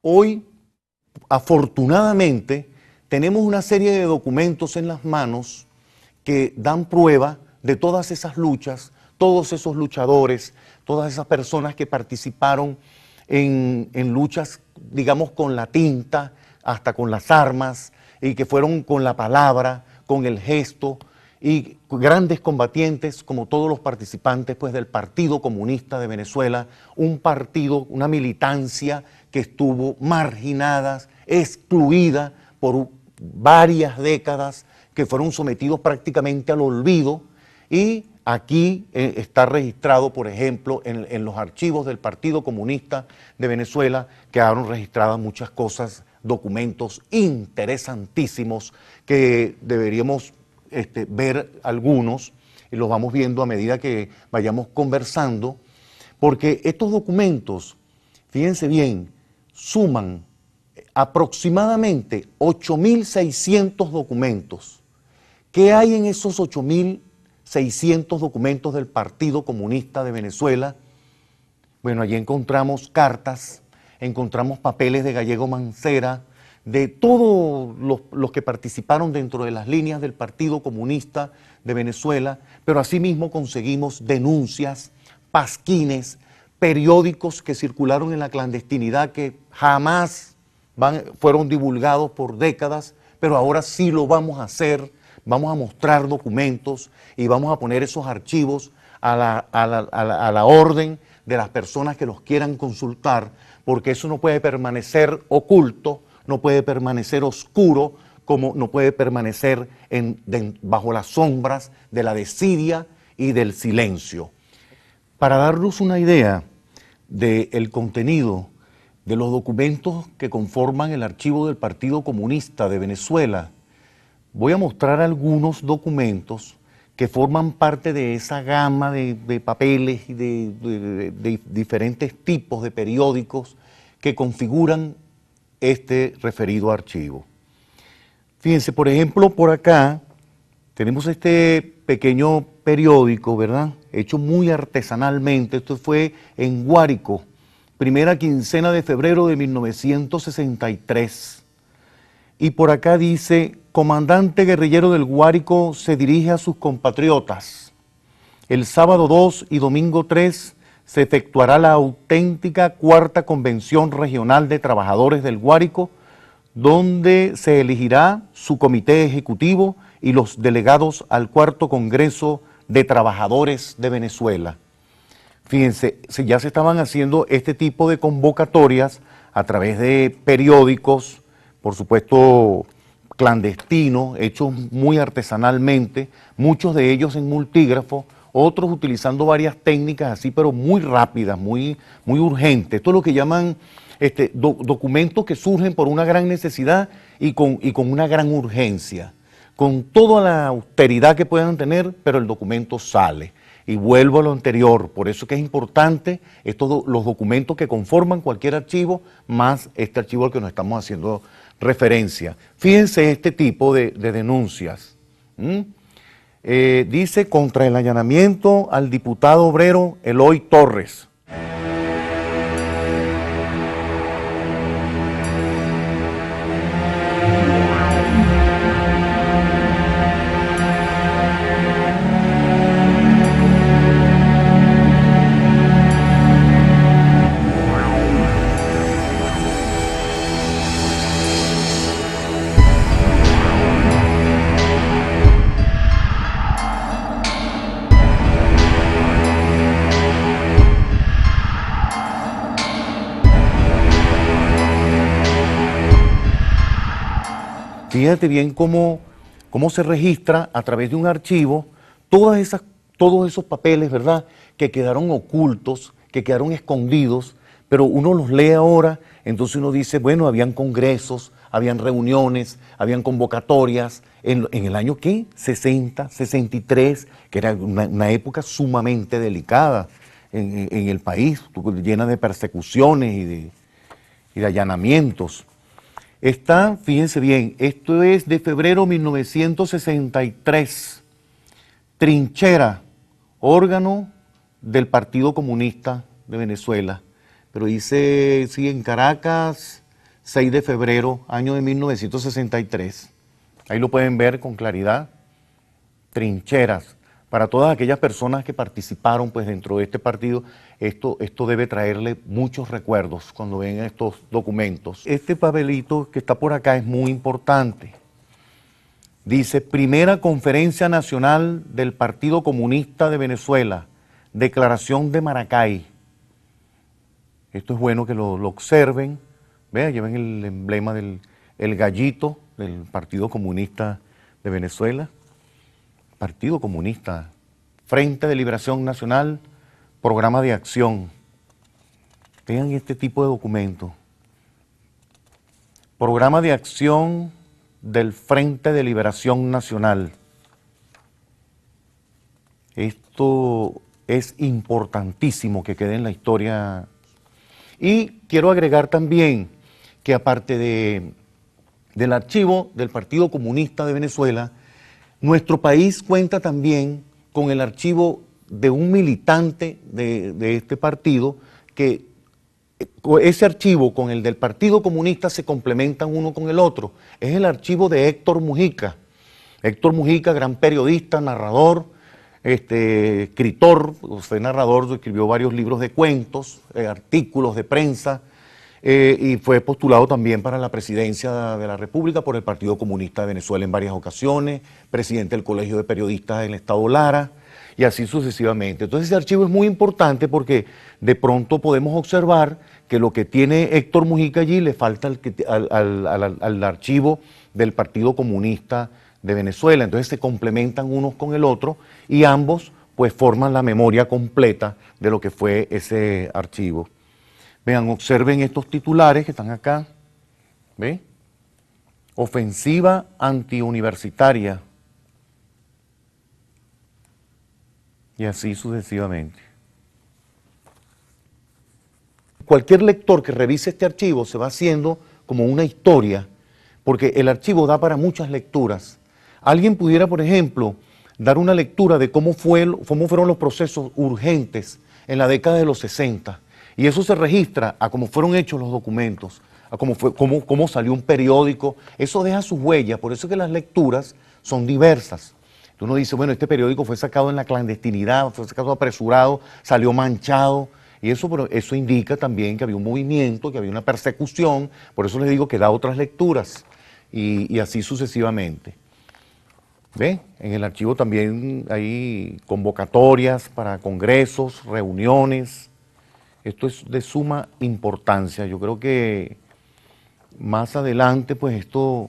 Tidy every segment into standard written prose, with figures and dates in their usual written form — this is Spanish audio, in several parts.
Hoy, afortunadamente, tenemos una serie de documentos en las manos que dan prueba de todas esas luchas, todos esos luchadores, todas esas personas que participaron en luchas, digamos, con la tinta, hasta con las armas, y que fueron con la palabra, con el gesto, y grandes combatientes como todos los participantes pues, del Partido Comunista de Venezuela, un partido, una militancia que estuvo marginada, excluida por varias décadas, que fueron sometidos prácticamente al olvido, y aquí está registrado, por ejemplo, en los archivos del Partido Comunista de Venezuela, quedaron registradas muchas cosas, documentos interesantísimos que deberíamos ver algunos, y los vamos viendo a medida que vayamos conversando, porque estos documentos, fíjense bien, suman aproximadamente 8.600 documentos. ¿Qué hay en esos 8.600 documentos del Partido Comunista de Venezuela? Bueno, allí encontramos cartas, encontramos papeles de Gallego Mancera, de todos los que participaron dentro de las líneas del Partido Comunista de Venezuela, pero asimismo conseguimos denuncias, pasquines, periódicos que circularon en la clandestinidad que jamás fueron divulgados por décadas, pero ahora sí lo vamos a hacer, vamos a mostrar documentos y vamos a poner esos archivos a la orden de las personas que los quieran consultar, porque eso no puede permanecer oculto, no puede permanecer oscuro, como no puede permanecer bajo las sombras de la desidia y del silencio. Para darnos una idea del contenido de los documentos que conforman el archivo del Partido Comunista de Venezuela, voy a mostrar algunos documentos que forman parte de esa gama de papeles y de diferentes tipos de periódicos que configuran este referido archivo. Fíjense, por ejemplo, por acá tenemos este pequeño periódico, ¿verdad? Hecho muy artesanalmente. Esto fue en Guárico, primera quincena de febrero de 1963. Y por acá dice: comandante guerrillero del Guárico se dirige a sus compatriotas. El sábado 2 y domingo 3 se efectuará la auténtica cuarta convención regional de trabajadores del Guárico, donde se elegirá su comité ejecutivo y los delegados al cuarto Congreso de Trabajadores de Venezuela. Fíjense, ya se estaban haciendo este tipo de convocatorias a través de periódicos, por supuesto clandestinos, hechos muy artesanalmente, muchos de ellos en multígrafo, otros utilizando varias técnicas así, pero muy rápidas, muy urgentes. Esto es lo que llaman documentos que surgen por una gran necesidad y con una gran urgencia, con toda la austeridad que puedan tener, pero el documento sale. Y vuelvo a lo anterior, por eso que es importante los documentos que conforman cualquier archivo, más este archivo al que nos estamos haciendo referencia. Fíjense este tipo de denuncias. Dice: contra el allanamiento al diputado obrero Eloy Torres. Fíjate bien cómo se registra a través de un archivo todos esos papeles, ¿verdad?, que quedaron ocultos, que quedaron escondidos, pero uno los lee ahora, entonces uno dice, bueno, habían congresos, habían reuniones, habían convocatorias, en el año, ¿qué? 60, 63, que era una época sumamente delicada en el país, llena de persecuciones y de allanamientos. Fíjense bien, esto es de febrero de 1963, Trinchera, órgano del Partido Comunista de Venezuela. Pero dice, sí, en Caracas, 6 de febrero, año de 1963. Ahí lo pueden ver con claridad. Trincheras. Para todas aquellas personas que participaron pues, dentro de este partido, esto debe traerle muchos recuerdos cuando ven estos documentos. Este papelito que está por acá es muy importante. Dice, Primera Conferencia Nacional del Partido Comunista de Venezuela, Declaración de Maracay. Esto es bueno que lo observen. Vean, lleven el emblema del gallito del Partido Comunista de Venezuela. Partido Comunista, Frente de Liberación Nacional, Programa de Acción. Vean este tipo de documento. Programa de Acción del Frente de Liberación Nacional. Esto es importantísimo que quede en la historia. Y quiero agregar también que aparte del archivo del Partido Comunista de Venezuela, nuestro país cuenta también con el archivo de un militante de este partido, que ese archivo con el del Partido Comunista se complementan uno con el otro. Es el archivo de Héctor Mujica. Héctor Mujica, gran periodista, narrador, escritor, fue narrador, escribió varios libros de cuentos, artículos de prensa, y fue postulado también para la presidencia de la República por el Partido Comunista de Venezuela en varias ocasiones, presidente del Colegio de Periodistas del Estado Lara, y así sucesivamente. Entonces ese archivo es muy importante porque de pronto podemos observar que lo que tiene Héctor Mujica allí le falta al archivo del Partido Comunista de Venezuela. Entonces se complementan unos con el otro y ambos pues forman la memoria completa de lo que fue ese archivo. Vean, observen estos titulares que están acá. ¿Ve? Ofensiva antiuniversitaria. Y así sucesivamente. Cualquier lector que revise este archivo se va haciendo como una historia, porque el archivo da para muchas lecturas. Alguien pudiera, por ejemplo, dar una lectura de cómo fueron los procesos urgentes en la década de los 60. Y eso se registra a cómo fueron hechos los documentos, a cómo salió un periódico. Eso deja sus huellas, por eso es que las lecturas son diversas. Uno dice, bueno, este periódico fue sacado en la clandestinidad, fue sacado apresurado, salió manchado, y eso indica también que había un movimiento, que había una persecución, por eso les digo que da otras lecturas, y así sucesivamente. ¿Ve? En el archivo también hay convocatorias para congresos, reuniones. Esto es de suma importancia. Yo creo que más adelante, pues esto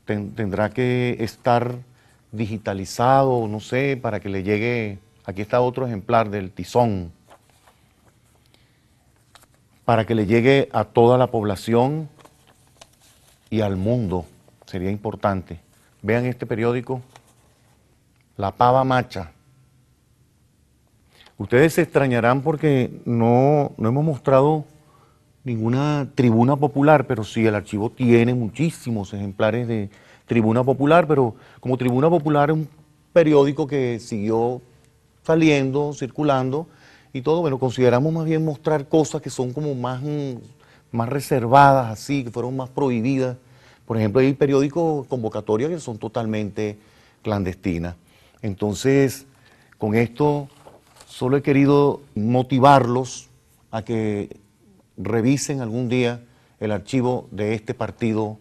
tendrá que estar digitalizado, no sé, para que le llegue. Aquí está otro ejemplar del Tizón. Para que le llegue a toda la población y al mundo. Sería importante. Vean este periódico, La Pava Macha. Ustedes se extrañarán porque no hemos mostrado ninguna tribuna popular, pero sí, el archivo tiene muchísimos ejemplares de Tribuna Popular, pero como Tribuna Popular es un periódico que siguió saliendo, circulando y todo, bueno, consideramos más bien mostrar cosas que son como más reservadas, así, que fueron más prohibidas. Por ejemplo, hay periódicos convocatorias que son totalmente clandestinas. Entonces, con esto solo he querido motivarlos a que revisen algún día el archivo de este Partido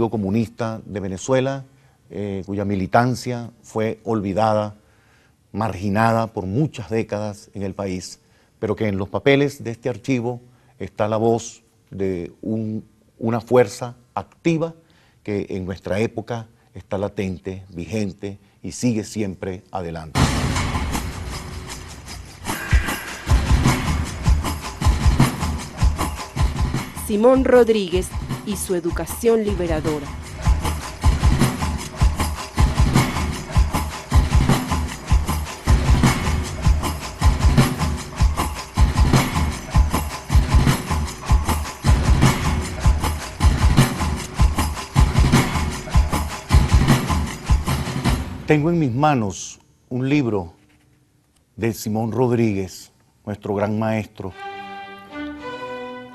Comunista de Venezuela, cuya militancia fue olvidada, marginada por muchas décadas en el país, pero que en los papeles de este archivo está la voz de una fuerza activa que en nuestra época está latente, vigente y sigue siempre adelante. Simón Rodríguez y su educación liberadora. Tengo en mis manos un libro de Simón Rodríguez, nuestro gran maestro.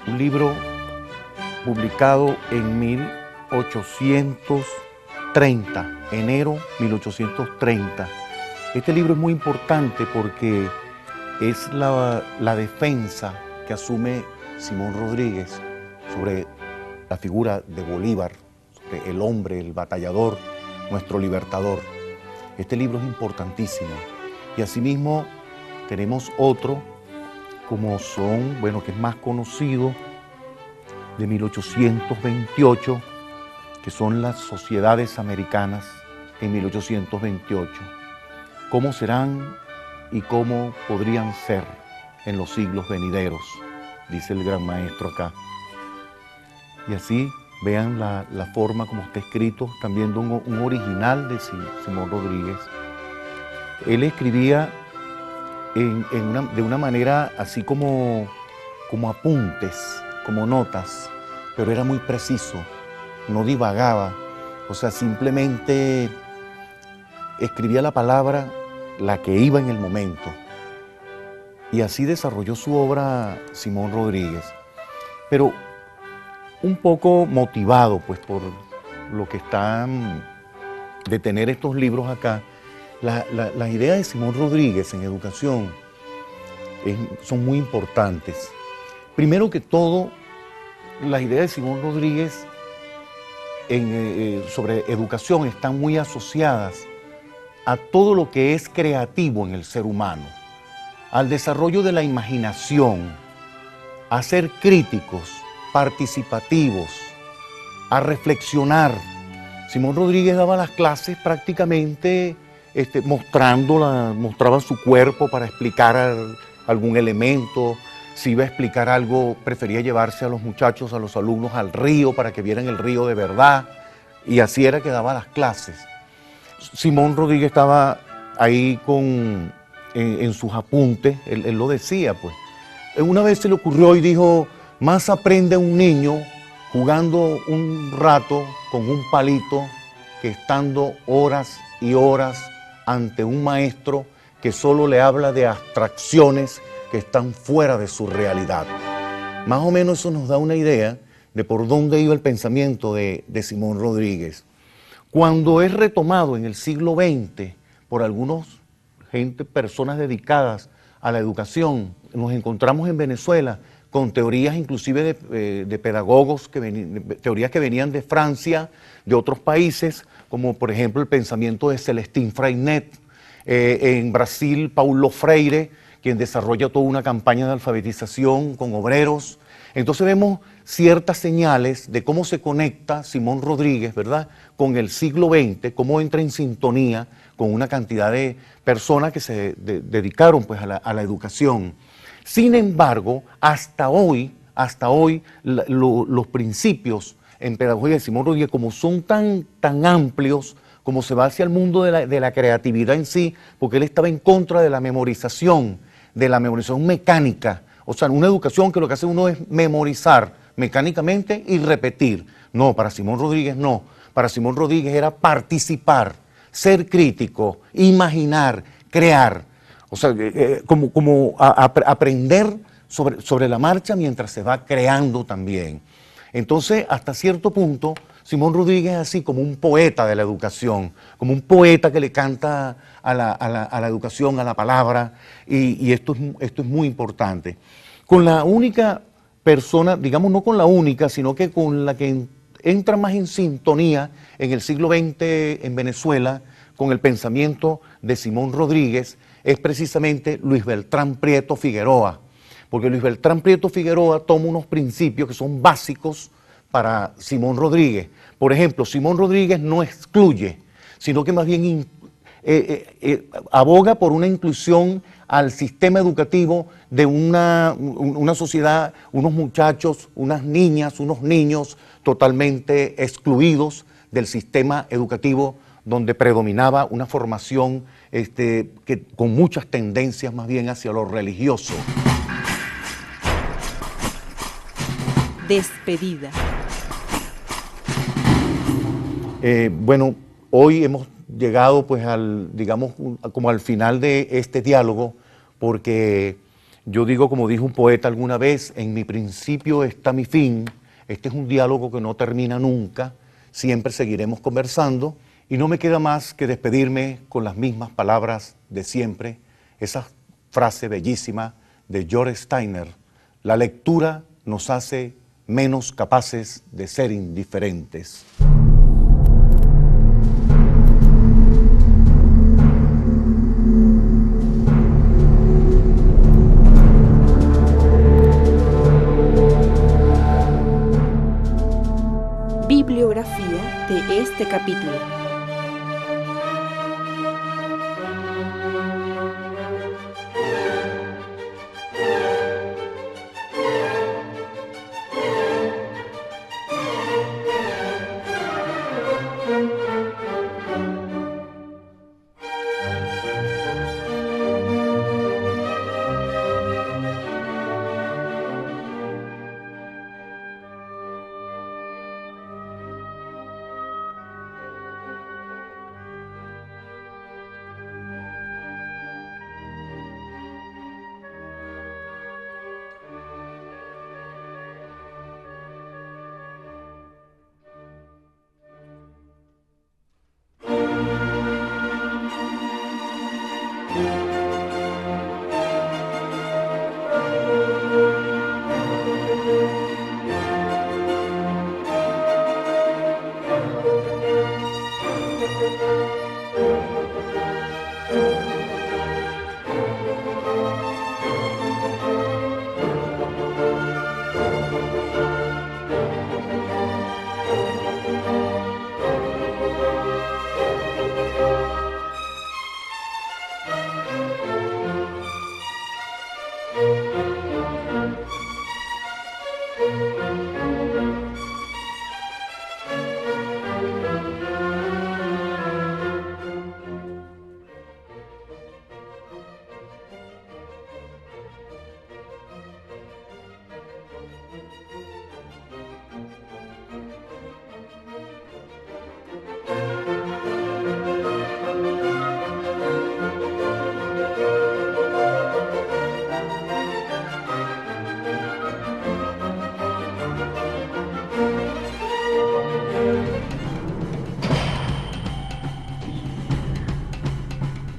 Un libro publicado en 1830, enero 1830. Este libro es muy importante porque es la defensa que asume Simón Rodríguez sobre la figura de Bolívar, sobre el hombre, el batallador, nuestro libertador. Este libro es importantísimo. Y asimismo tenemos otro, como son, bueno, que es más conocido, de 1828, que son las sociedades americanas en 1828. ¿Cómo serán y cómo podrían ser en los siglos venideros?, dice el gran maestro acá. Y así vean la forma como está escrito, también de un original de Simón Rodríguez. Él escribía de una manera así como apuntes, como notas, pero era muy preciso, no divagaba, o sea, simplemente escribía la palabra, la que iba en el momento. Y así desarrolló su obra Simón Rodríguez. Pero un poco motivado pues por lo que están de tener estos libros acá, las ideas de Simón Rodríguez en educación son muy importantes. Primero que todo, las ideas de Simón Rodríguez sobre educación están muy asociadas a todo lo que es creativo en el ser humano, al desarrollo de la imaginación, a ser críticos, participativos, a reflexionar. Simón Rodríguez daba las clases prácticamente mostraba su cuerpo para explicar algún elemento. Si iba a explicar algo, prefería llevarse a los muchachos, a los alumnos al río para que vieran el río de verdad, y así era que daba las clases. Simón Rodríguez estaba ahí en sus apuntes, él lo decía pues. Una vez se le ocurrió y dijo: más aprende un niño jugando un rato con un palito que estando horas y horas ante un maestro que solo le habla de abstracciones que están fuera de su realidad. Más o menos eso nos da una idea de por dónde iba el pensamiento de Simón Rodríguez. Cuando es retomado en el siglo XX por personas dedicadas a la educación, nos encontramos en Venezuela con teorías inclusive de pedagogos, teorías que venían de Francia, de otros países, como por ejemplo el pensamiento de Celestín Freinet, en Brasil Paulo Freire, quien desarrolla toda una campaña de alfabetización con obreros. Entonces vemos ciertas señales de cómo se conecta Simón Rodríguez, ¿verdad?, con el siglo XX, cómo entra en sintonía con una cantidad de personas que se dedicaron pues, a la educación. Sin embargo, hasta hoy los principios en pedagogía de Simón Rodríguez, como son tan amplios, como se va hacia el mundo de la creatividad en sí, porque él estaba en contra de la memorización mecánica. O sea, una educación que lo que hace uno es memorizar mecánicamente y repetir. No, para Simón Rodríguez no. Para Simón Rodríguez era participar, ser crítico, imaginar, crear. O sea, aprender sobre la marcha mientras se va creando también. Entonces, hasta cierto punto, Simón Rodríguez es así como un poeta de la educación, como un poeta que le canta a la educación, a la palabra, y esto es muy importante. Con la única persona, digamos no con la única, sino que con la que entra más en sintonía en el siglo XX en Venezuela, con el pensamiento de Simón Rodríguez, es precisamente Luis Beltrán Prieto Figueroa, porque Luis Beltrán Prieto Figueroa toma unos principios que son básicos para Simón Rodríguez. Por ejemplo, Simón Rodríguez no excluye, sino que más bien aboga por una inclusión al sistema educativo de una sociedad, unos muchachos, unas niñas, unos niños totalmente excluidos del sistema educativo donde predominaba una formación con muchas tendencias más bien hacia lo religioso. Despedida. Bueno, hoy hemos llegado pues como al final de este diálogo, porque yo digo, como dijo un poeta alguna vez, en mi principio está mi fin, Este es un diálogo que no termina nunca, siempre seguiremos conversando y no me queda más que despedirme con las mismas palabras de siempre, esa frase bellísima de George Steiner: la lectura nos hace menos capaces de ser indiferentes. Bibliografía de este capítulo.